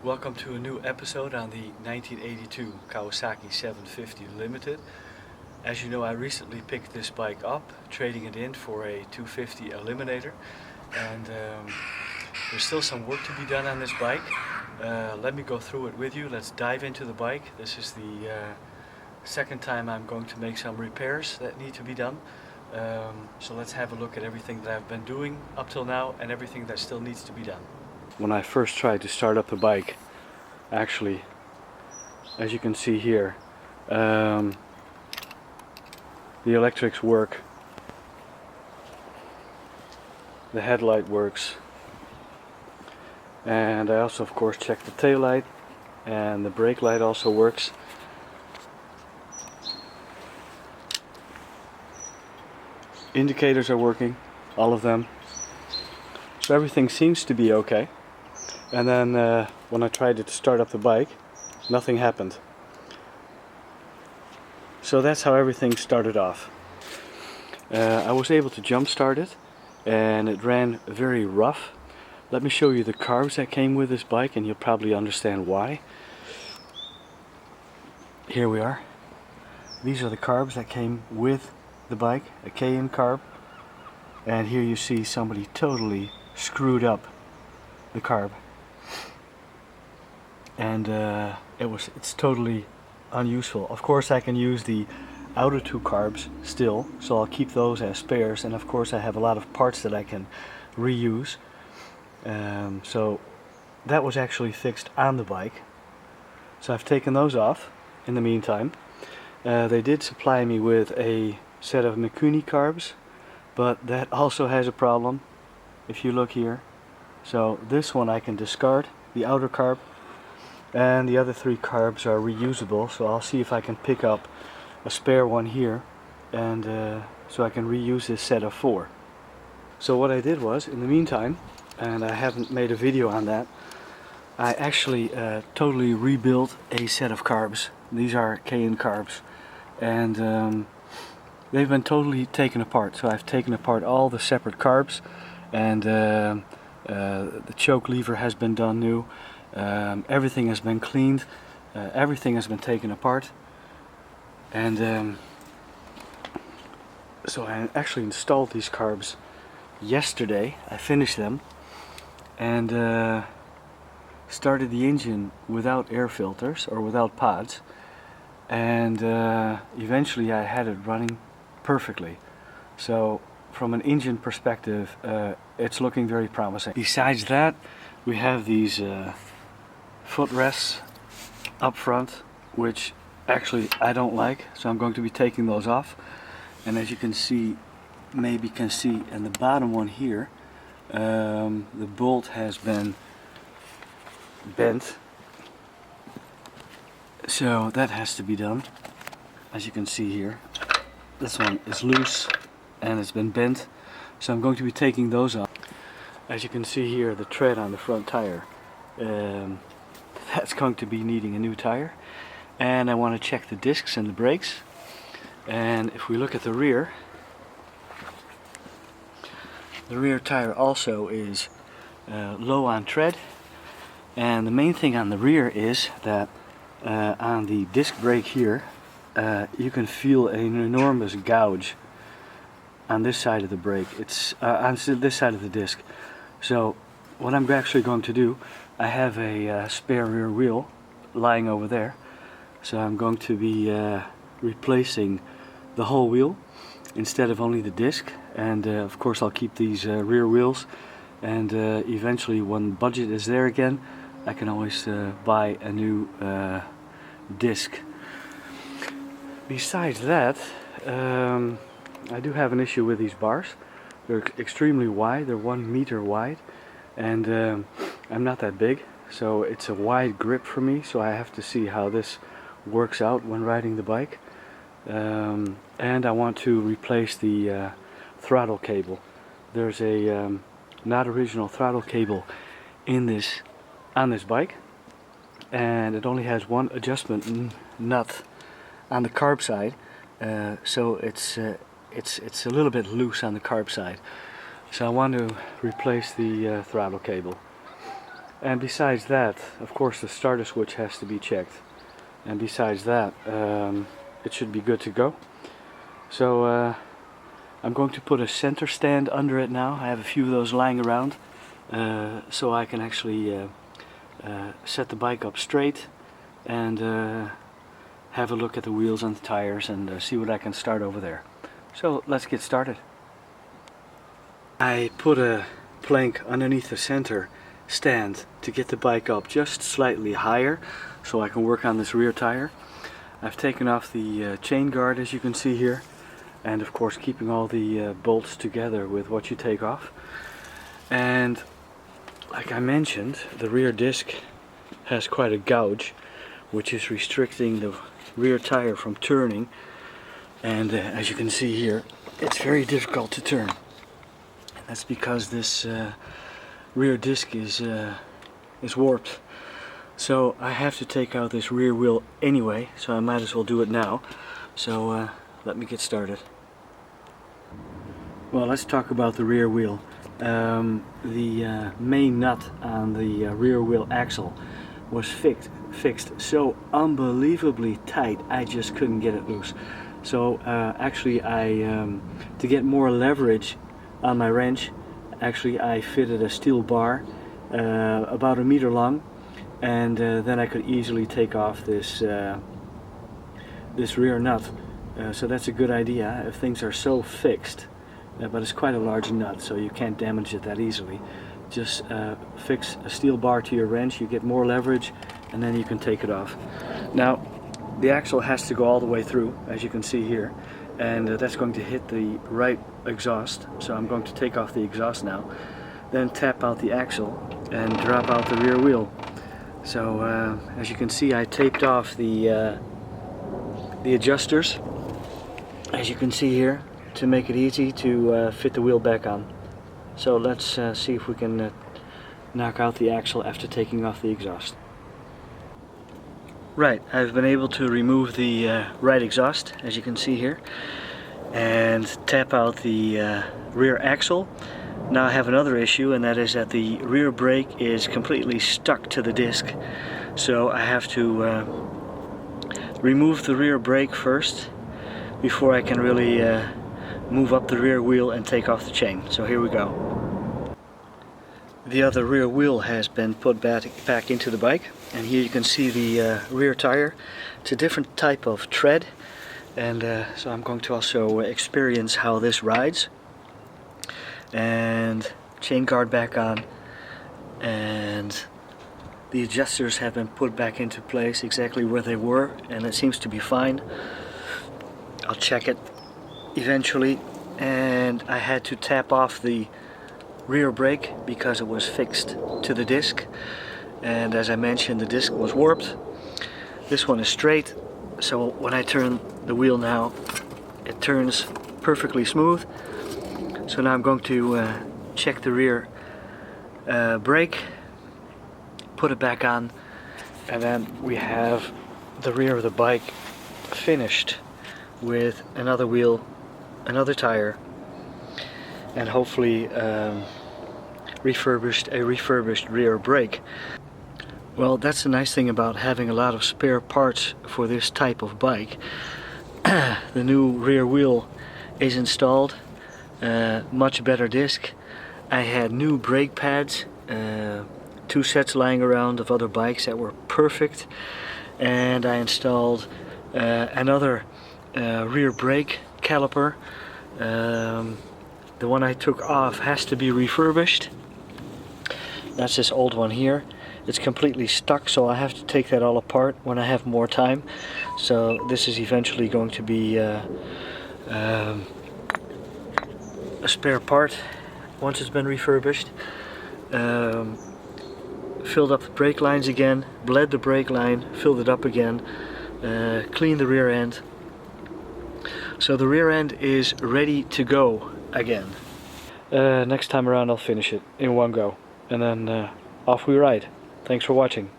Welcome to a new episode on the 1982 Kawasaki 750 Limited. As you know, I recently picked this bike up, trading it in for a 250 Eliminator, and there's still some work to be done on this bike. Let me go through it with you. Let's dive into the bike. This is the second time I'm going to make some repairs that need to be done. So let's have a look at everything that I've been doing up till now and everything that still needs to be done. When I first tried to start up the bike, actually, as you can see here, the electrics work, the headlight works, and I also of course checked the tail light, and the brake light also works. Indicators are working, all of them, so everything seems to be okay. And then when I tried to start up the bike, nothing happened. So that's how everything started off. I was able to jump start it, and it ran very rough. Let me show you the carbs that came with this bike, and you'll probably understand why. Here we are. These are the carbs that came with the bike, a KN carb. And here you see somebody totally screwed up the carb. And it's totally unuseful. Of course I can use the outer two carbs still, so I'll keep those as spares, and of course I have a lot of parts that I can reuse. So that was actually fixed on the bike, so I've taken those off in the meantime. They did supply me with a set of Mikuni carbs, but that also has a problem if you look here. So this one I can discard, the outer carb, and the other three carbs are reusable, so I'll see if I can pick up a spare one here, and so I can reuse this set of 4. So what I did was, in the meantime, and I haven't made a video on that, I actually totally rebuilt a set of carbs. These are KN carbs, and they've been totally taken apart. So I've taken apart all the separate carbs, and the choke lever has been done new. Everything has been cleaned, everything has been taken apart, and so I actually installed these carbs yesterday. I finished them and started the engine without air filters or without pods, and eventually I had it running perfectly. So from an engine perspective, it's looking very promising. Besides that, we have these footrests up front, which actually I don't like, so I'm going to be taking those off. And as you can see, maybe can see in the bottom one here, the bolt has been bent, so that has to be done. As you can see here, this one is loose and it's been bent, so I'm going to be taking those off. As you can see here, the tread on the front tire, that's going to be needing a new tire, and I want to check the discs and the brakes. And if we look at the rear tire also is low on tread, and the main thing on the rear is that on the disc brake here, you can feel an enormous gouge on this side of the brake. It's on this side of the disc. So what I'm actually going to do, I have a spare rear wheel lying over there, so I'm going to be replacing the whole wheel instead of only the disc, and of course I'll keep these rear wheels, and eventually when budget is there again, I can always buy a new disc. Besides that, I do have an issue with these bars. They're extremely wide, they're 1 meter wide, and I'm not that big, so it's a wide grip for me, so I have to see how this works out when riding the bike. And I want to replace the throttle cable. There's a not original throttle cable on this bike, and it only has one adjustment nut on the carb side, so it's a little bit loose on the carb side. So I want to replace the throttle cable. And besides that, of course, the starter switch has to be checked. And besides that, it should be good to go. So I'm going to put a center stand under it now. I have a few of those lying around, so I can actually set the bike up straight and have a look at the wheels and the tires and see what I can start over there. So let's get started. I put a plank underneath the center stand to get the bike up just slightly higher so I can work on this rear tire. I've taken off the chain guard, as you can see here, and of course keeping all the bolts together with what you take off. And like I mentioned, the rear disc has quite a gouge, which is restricting the rear tire from turning, and as you can see here, it's very difficult to turn. And that's because this rear disc is warped. So I have to take out this rear wheel anyway, so I might as well do it now. So let me get started. Well, let's talk about the rear wheel. The main nut on the rear wheel axle was fixed so unbelievably tight I just couldn't get it loose. So actually to get more leverage on my wrench, I fitted a steel bar about 1 meter long, and then I could easily take off this rear nut. So that's a good idea if things are so fixed, but it's quite a large nut, so you can't damage it that easily. Just fix a steel bar to your wrench, you get more leverage, and then you can take it off. Now the axle has to go all the way through, as you can see here, and that's going to hit the right exhaust. So I'm going to take off the exhaust now, then tap out the axle and drop out the rear wheel. So as you can see, I taped off the adjusters, as you can see here, to make it easy to fit the wheel back on. So let's see if we can knock out the axle after taking off the exhaust. Right, I've been able to remove the right exhaust, as you can see here, and tap out the rear axle. Now I have another issue, and that is that the rear brake is completely stuck to the disc. So I have to remove the rear brake first before I can really move up the rear wheel and take off the chain. So here we go. The other rear wheel has been put back into the bike, and here you can see the rear tire. It's a different type of tread, and so I'm going to also experience how this rides. And chain guard back on, and the adjusters have been put back into place exactly where they were, and it seems to be fine. I'll check it eventually, and I had to tap off the rear brake because it was fixed to the disc, and as I mentioned, the disc was warped. This one is straight, so when I turn the wheel now, it turns perfectly smooth. So now I'm going to check the rear brake, put it back on, and then we have the rear of the bike finished with another wheel, another tire, and hopefully a refurbished rear brake. Well, that's the nice thing about having a lot of spare parts for this type of bike. The new rear wheel is installed, much better disc. I had new brake pads, 2 sets lying around of other bikes that were perfect, and I installed another rear brake caliper. The one I took off has to be refurbished. That's this old one here. It's completely stuck, so I have to take that all apart when I have more time. So this is eventually going to be a spare part once it's been refurbished. Filled up the brake lines again, bled the brake line, filled it up again, cleaned the rear end. So the rear end is ready to go again. Next time around I'll finish it in one go, and then off we ride. Thanks for watching.